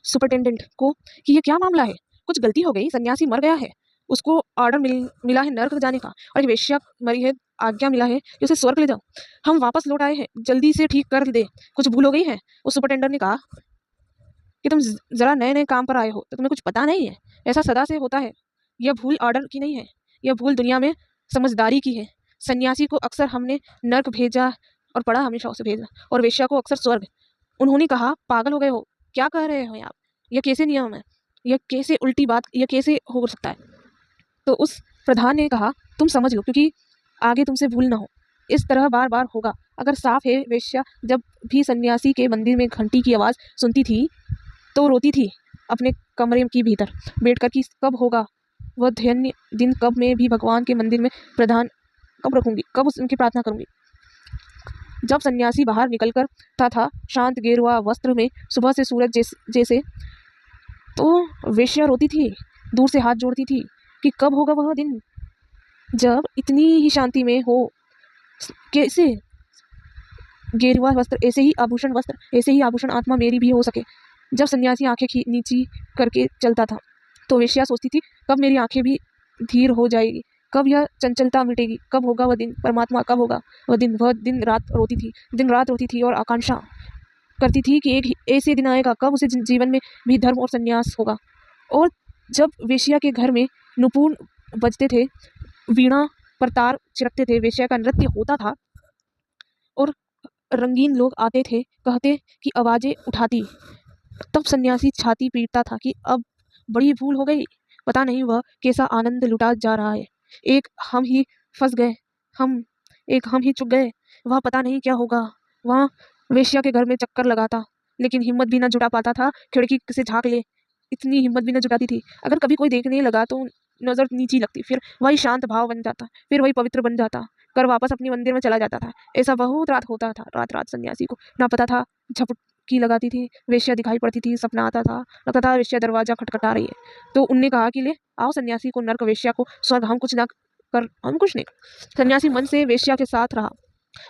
Superintendent को कि ये क्या मामला है, कुछ गलती हो गई, सन्यासी मर गया है, उसको ऑर्डर मिला है नर्क जाने का, और एक वेश्या मरी है, आज्ञा मिला है कि उसे स्वर्ग ले जाओ। हम वापस लौट आए हैं, जल्दी से ठीक कर दे, कुछ भूल हो गई है। उस सुपरिटेंडेंट ने कहा कि तुम जरा नए नए काम पर आए हो तो तुम्हें कुछ पता नहीं है, ऐसा सदा से होता है। यह भूल ऑर्डर की नहीं है, यह भूल दुनिया में समझदारी की है। सन्यासी को अक्सर हमने नर्क भेजा और पढ़ा हमेशा उसे भेजा, और वेश्या को अक्सर स्वर्ग। उन्होंने कहा पागल हो गए हो, क्या कह रहे हो आप, यह कैसे नियम है, यह कैसे उल्टी बात, यह कैसे हो सकता है। तो उस प्रधान ने कहा तुम समझ लो, क्योंकि आगे तुमसे भूल ना हो, इस तरह बार बार होगा। अगर साफ है, वेश्या जब भी सन्यासी के मंदिर में घंटी की आवाज़ सुनती थी तो रोती थी अपने कमरे की भीतर बैठकर कि कब होगा वह धन्य दिन, कब मैं भी भगवान के मंदिर में प्रधान कब रखूंगी, कब उनकी प्रार्थना करूंगी। जब सन्यासी बाहर निकलकर था शांत गेरुआ वस्त्र में, सुबह से सूरज जैसे, तो वेश्या रोती थी, दूर से हाथ जोड़ती थी कि कब होगा वह दिन जब इतनी ही शांति में हो। कैसे गेरुआ वस्त्र, ऐसे ही आभूषण वस्त्र, ऐसे ही आभूषण आत्मा मेरी भी हो सके। जब सन्यासी आंखें नीची करके चलता था तो वेश्या सोचती थी कब मेरी आंखें भी धीर हो जाएगी, कब यह चंचलता मिटेगी, कब होगा वह दिन, परमात्मा कब होगा वह दिन। वह दिन रात रोती थी और आकांक्षा करती थी कि एक ऐसे दिन आएगा कब उसे जीवन में भी धर्म और संन्यास होगा। और जब वेश्या के घर में नुपुर बजते थे, वीणा पर तार चिरकते थे, वेश्या का नृत्य होता था और रंगीन लोग आते थे, कहते कि आवाजें उठाती, तब सन्यासी छाती पीटता था कि अब बड़ी भूल हो गई, पता नहीं वह कैसा आनंद लुटा जा रहा है। एक हम ही फंस गए, हम ही चुक गए, वह पता नहीं क्या होगा। वहाँ वेश्या के घर में चक्कर लगाता, लेकिन हिम्मत भी न जुटा पाता था, खिड़की से झाँक ले, इतनी हिम्मत भी न जुटाती थी। अगर कभी कोई देखने लगा तो नजर नीची लगती, फिर वही शांत भाव बन जाता, फिर वही पवित्र बन जाता, कर वापस अपने मंदिर में चला जाता था। ऐसा बहुत रात होता था। रात सन्यासी को ना पता था, झपकी लगाती थी, वेश्या दिखाई पड़ती थी, सपना आता था, लगता था वेश्या दरवाजा खटखटा रही है। तो उनने कहा कि ले आओ सन्यासी को नर्क, वेश्या को स्वर्ग, हम कुछ नहीं। सन्यासी मन से वेश्या के साथ रहा,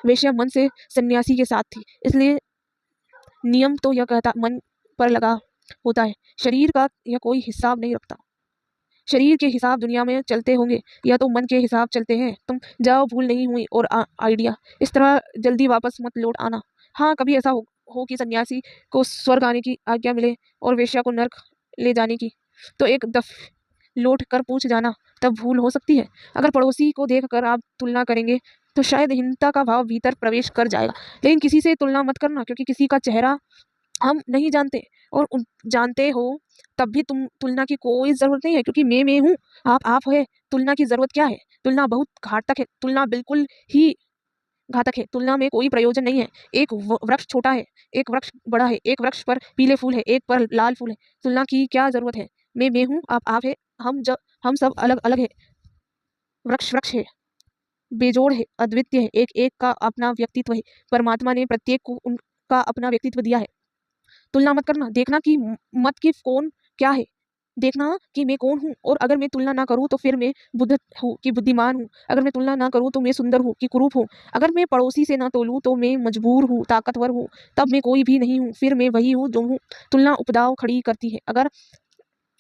वेश्या मन से सन्यासी के साथ थी। इसलिए नियम तो यह कहता मन पर लगा होता है, शरीर का यह कोई हिसाब नहीं रखता। शरीर के हिसाब दुनिया में चलते होंगे, या तो मन के हिसाब चलते हैं। तुम जाओ, भूल नहीं हुई और आइडिया इस तरह जल्दी वापस मत लौट आना। हाँ, कभी ऐसा हो कि सन्यासी को स्वर्ग आने की आज्ञा मिले और वेश्या को नर्क ले जाने की, तो एक दफ लौट कर पूछ जाना, तब भूल हो सकती है। अगर पड़ोसी को देखकर आप तुलना करेंगे तो शायद हीनता का भाव भीतर प्रवेश कर जाएगा, लेकिन किसी से तुलना मत करना, क्योंकि किसी का चेहरा हम नहीं जानते, और जानते हो तब भी तुलना की कोई ज़रूरत नहीं है, क्योंकि मैं हूँ, आप है। तुलना की ज़रूरत क्या है? तुलना बहुत घातक है, तुलना बिल्कुल ही घातक है, तुलना में कोई प्रयोजन नहीं है। एक वृक्ष छोटा है, एक वृक्ष बड़ा है, एक वृक्ष पर पीले फूल है, एक पर लाल फूल है, तुलना की क्या ज़रूरत है? मैं हूँ, आप है, हम सब अलग अलग है। वृक्ष है, बेजोड़ है, अद्वितीय है, एक एक का अपना व्यक्तित्व है। परमात्मा ने प्रत्येक को उनका अपना व्यक्तित्व दिया है। तुलना मत करना, देखना कि मत कि कौन क्या है, देखना कि मैं कौन हूँ। और अगर मैं तुलना ना करूँ तो फिर मैं बुद्ध हूँ कि बुद्धिमान हूँ, अगर मैं तुलना ना करूँ तो मैं सुंदर हूँ कि कुरूप हूँ, अगर मैं पड़ोसी से ना तोलूँ तो मैं मजबूर हूँ, ताकतवर हूँ, तब मैं कोई भी नहीं हूँ, फिर मैं वही हूँ जो हूँ। तुलना उपदाव खड़ी करती है। अगर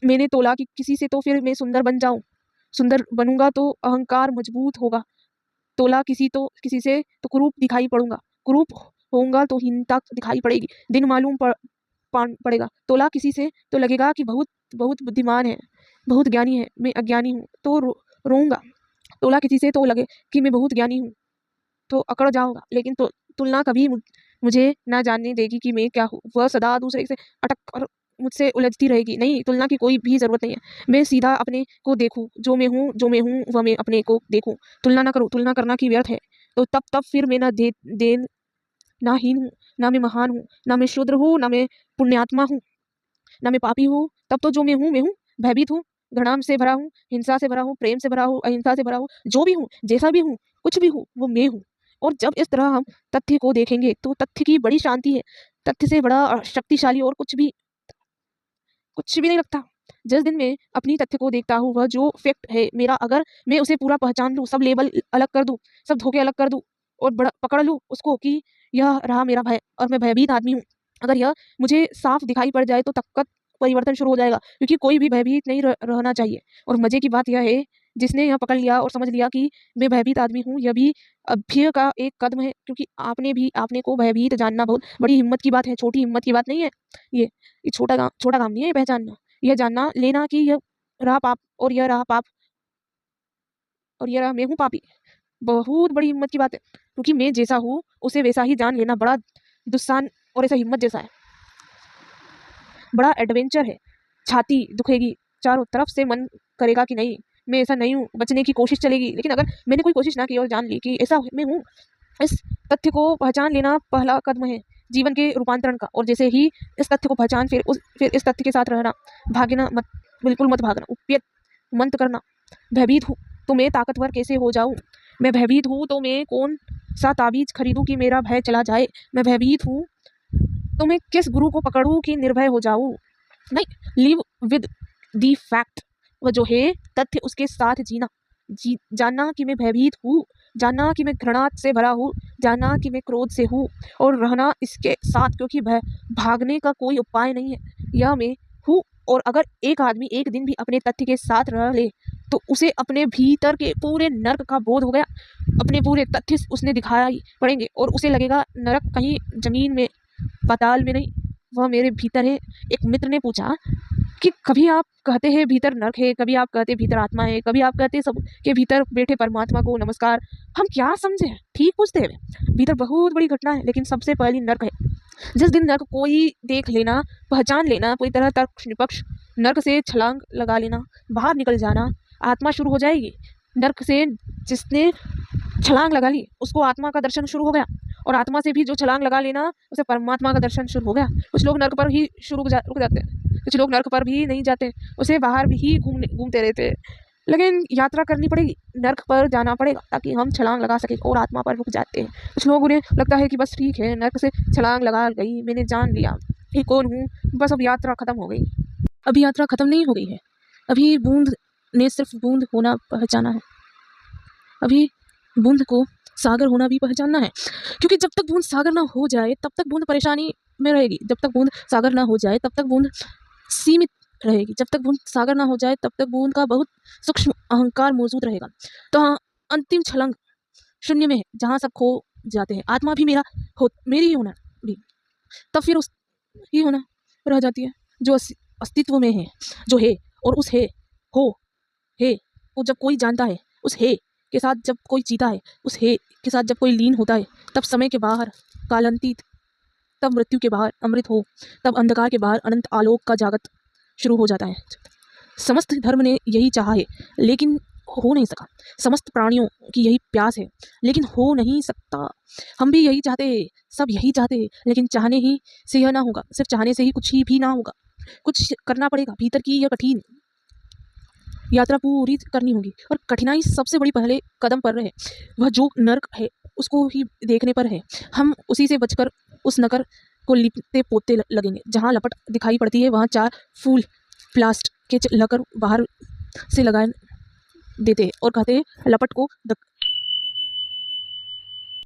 मैंने तोला कि किसी से तो फिर मैं सुंदर बन जाऊँ, सुंदर बनूंगा तो अहंकार मजबूत होगा, तोला किसी से तो कुरूप दिखाई पड़ूंगा, कुरूप होऊंगा तो हीनता दिखाई पड़ेगी, दिन मालूम पड़ेगा। तोला किसी से तो लगेगा कि बहुत बहुत बुद्धिमान है, बहुत ज्ञानी है, मैं अज्ञानी हूँ तो रोऊंगा। तोला किसी से तो लगे कि मैं बहुत ज्ञानी हूँ तो अकड़ जाऊंगा, लेकिन तुलना कभी मुझे ना जानने देगी कि मैं क्या हूँ। वह सदा दूसरे से अटक कर मुझसे उलझती रहेगी। नहीं, तुलना की कोई भी जरूरत नहीं है। मैं सीधा अपने को देखूं, जो मैं हूँ वह मैं अपने को देखूं। तुलना ना करूं, तुलना करना की व्यर्थ है। तो तब फिर मैं ना हीन हूँ, ना मैं महान हूँ, ना मैं शूद्र हूँ, ना मैं पुण्यात्मा हूँ, ना मैं पापी हूँ। तब तो जो मैं हूँ भयभीत हूँ, घृणा से भरा हूँ, हिंसा से भरा हूँ, प्रेम से भरा हूँ, अहिंसा से भरा हूँ, जो भी हूँ, जैसा भी हूँ, कुछ भी हूँ, वो मैं हूँ। और जब इस तरह हम तथ्य को देखेंगे तो तथ्य की बड़ी शांति है। तथ्य से बड़ा शक्तिशाली और कुछ भी नहीं लगता। जिस दिन मैं अपनी तथ्य को देखता हूँ, वह जो फैक्ट है मेरा, अगर मैं उसे पूरा पहचान लूँ, सब लेबल अलग कर दूँ, सब धोखे अलग कर दूँ और बड़ा पकड़ लूँ उसको कि यह रहा मेरा भय और मैं भयभीत आदमी हूँ, अगर यह मुझे साफ दिखाई पड़ जाए तो तब परिवर्तन शुरू हो जाएगा, क्योंकि कोई भी भयभीत नहीं रहना चाहिए। और मजे की बात यह है, जिसने यह पकड़ लिया और समझ लिया कि मैं भयभीत आदमी हूँ, यह भी अभ्य का एक कदम है, क्योंकि आपने को भयभीत जानना बहुत बड़ी हिम्मत की बात है, छोटी हिम्मत की बात नहीं है। ये छोटा काम नहीं है पहचानना, यह जानना लेना कि यह रहा पाप और यह रहा पाप और यह रहा मैं हूँ पापी, बहुत बड़ी हिम्मत की बात है, क्योंकि मैं जैसा हूँ उसे वैसा ही जान लेना बड़ा दुस्सान और ऐसा हिम्मत जैसा है, बड़ा एडवेंचर है। छाती दुखेगी, चारों तरफ से मन करेगा कि नहीं मैं ऐसा नहीं हूँ, बचने की कोशिश चलेगी, लेकिन अगर मैंने कोई कोशिश ना की और जान ली कि ऐसा मैं हूँ, इस तथ्य को पहचान लेना पहला कदम है जीवन के रूपांतरण का। और जैसे ही इस तथ्य को पहचान फिर इस तथ्य के साथ रहना, भागना मत, बिल्कुल मत भागना, उपयत मंत करना। भयभीत हूँ तो मैं ताकतवर कैसे हो जाऊं, मैं भयभीत हूँ तो मैं कौन सा ताबीज खरीदूं कि मेरा भय चला जाए, मैं भयभीत हूँ तो मैं किस गुरु को पकड़ूं कि निर्भय हो जाऊं। नहीं, लिव विद दी फैक्ट, वह जो है तथ्य, उसके साथ जीना, जानना कि मैं भयभीत हूँ, जानना कि मैं घृणा से भरा हूँ, जानना कि मैं क्रोध से हूँ, और रहना इसके साथ, क्योंकि भागने का कोई उपाय नहीं है, यह मैं हूँ। और अगर एक आदमी एक दिन भी अपने तथ्य के साथ रह ले तो उसे अपने भीतर के पूरे नर्क का बोध हो गया, अपने पूरे तथ्य उसने दिखाई पड़ेंगे और उसे लगेगा नरक कहीं जमीन में, पाताल में नहीं, वह मेरे भीतर है। एक मित्र ने पूछा कि कभी आप कहते हैं भीतर नरक है, कभी आप कहते भीतर आत्मा है, कभी आप कहते सब के भीतर बैठे परमात्मा को नमस्कार, हम क्या समझे? ठीक पूछते हैं, भीतर बहुत बड़ी घटना है, लेकिन सबसे पहली नर्क है। जिस दिन नर्क कोई देख लेना, पहचान लेना, पूरी तरह तर्क निपक्ष नर्क से छलांग लगा लेना, बाहर निकल जाना, आत्मा शुरू हो जाएगी। नर्क से जिसने छलांग लगा ली उसको आत्मा का दर्शन शुरू हो गया, और आत्मा से भी जो छलांग लगा लेना उसे परमात्मा का दर्शन शुरू हो गया। कुछ लोग नर्क पर ही रुक जाते हैं, कुछ लोग नर्क पर भी नहीं जाते, उसे बाहर भी ही घूमते रहते हैं। लेकिन यात्रा करनी पड़ेगी, नर्क पर जाना पड़ेगा ताकि हम छलांग लगा सके, और आत्मा पर रुक जाते हैं। कुछ लोग, उन्हें लगता है कि बस ठीक है, नर्क से छलांग लगा गई, मैंने जान लिया कि कौन हूँ, बस अब यात्रा खत्म हो गई। अभी यात्रा खत्म नहीं हो गई है, अभी बूंद ने सिर्फ बूंद होना पहचाना है, अभी बूंद को सागर होना भी पहचानना है, क्योंकि जब तक बूंद सागर ना हो जाए तब तक बूंद परेशानी में रहेगी, जब तक बूंद सागर ना हो जाए तब तक बूंद सीमित रहेगी, जब तक बूंद सागर ना हो जाए तब तक बूंद का बहुत सूक्ष्म अहंकार मौजूद रहेगा। तो हाँ, अंतिम छलांग शून्य में है, जहाँ सब खो जाते हैं। आत्मा भी मेरी होना भी, तब फिर उस ही होना रह जाती है जो अस्तित्व में है, जो है और उस है वो जब कोई जानता है, उस है के साथ जब कोई जीता है, उस है के साथ जब कोई लीन होता है, तब समय के बाहर कालांतीत, तब मृत्यु के बाहर अमृत हो, तब अंधकार के बाहर अनंत आलोक का जागत शुरू हो जाता है। समस्त धर्म ने यही चाहा है लेकिन हो नहीं सका, समस्त प्राणियों की यही प्यास है लेकिन हो नहीं सकता। हम भी यही चाहते हैं, सब यही चाहते हैं, लेकिन चाहने ही से यह ना होगा, सिर्फ चाहने से ही कुछ ही भी ना होगा, कुछ करना पड़ेगा। भीतर की यह कठिन यात्रा पूरी करनी होगी, और कठिनाई सबसे बड़ी पहले कदम पर है, वह जो नर्क है उसको ही देखने पर है। हम उसी से बचकर उस नगर को लिपते पोतते लगेंगे, जहाँ लपट दिखाई पड़ती है वहाँ 4 फूल प्लास्ट के लकर बाहर से लगा देते हैं और कहते हैं लपट को